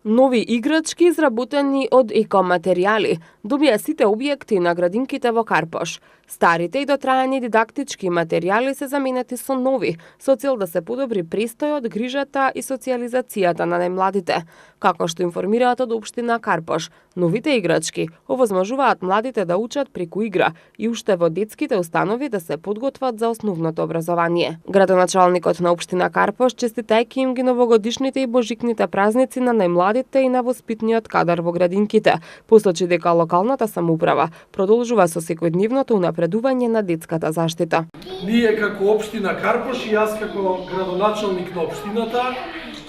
Нови играчки изработени од екоматеријали добија сите објекти на градинките во Карпош. Старите и дотраени дидактички материјали се заменети со нови, со цел да се подобри престојот, грижата и социјализацијата на најмладите. Како што информираат од општина Карпош, новите играчки овозможуваат младите да учат преку игра и уште во детските установи да се подготват за основното образование. Градоначалникот на општина Карпош честитајќи им ги новогодишните и божикните празници на најмладите и на воспитниот кадар во градинките, посочи дека локалната самоуправа продолжува со секојдневното унапредување на детската заштита. Ние како општина Карпош и јас како градоначалник на општината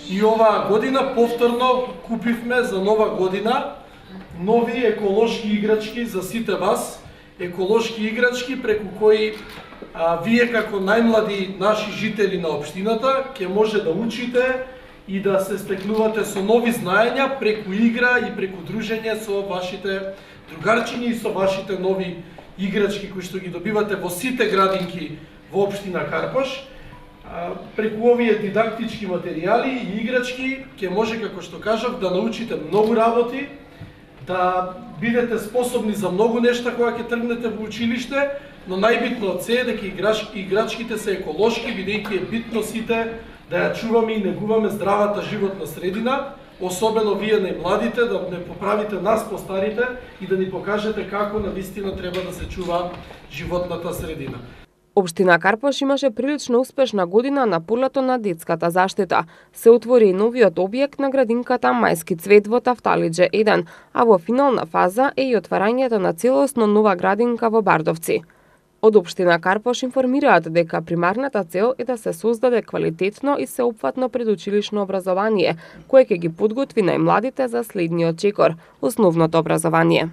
и оваа година повторно купивме за нова година нови еколошки играчки за сите вас, еколошки играчки преку кои вие како најмлади наши жители на општината ќе може да учите и да се стекнувате со нови знаења преку игра и преку дружење со вашите другарчињи и со вашите нови играчки кои што ги добивате во сите градинки во општина Карпош. Преку овие дидактички материјали и играчки ќе може, како што кажав, да научите многу работи, да бидете способни за многу нешта кога ќе тргнете во училиште, но најбитно од се е дека играчките се еколошки, бидејќи е битно сите да ја чуваме и негуваме здравата животна средина, особено вие најмладите, да не поправите нас постарите и да ни покажете како навистина треба да се чува животната средина. Општина Карпош имаше прилично успешна година на полето на детската заштита. Се отвори и новиот објект на градинката Мајски цвет во Тафталиџе 1, а во финална фаза е и отварањето на целосно нова градинка во Бардовци. Од општина Карпош информираат дека примарната цел е да се создаде квалитетно и сеопфатно предучилишно образование, кое ќе ги подготви најмладите за следниот чекор – основното образование.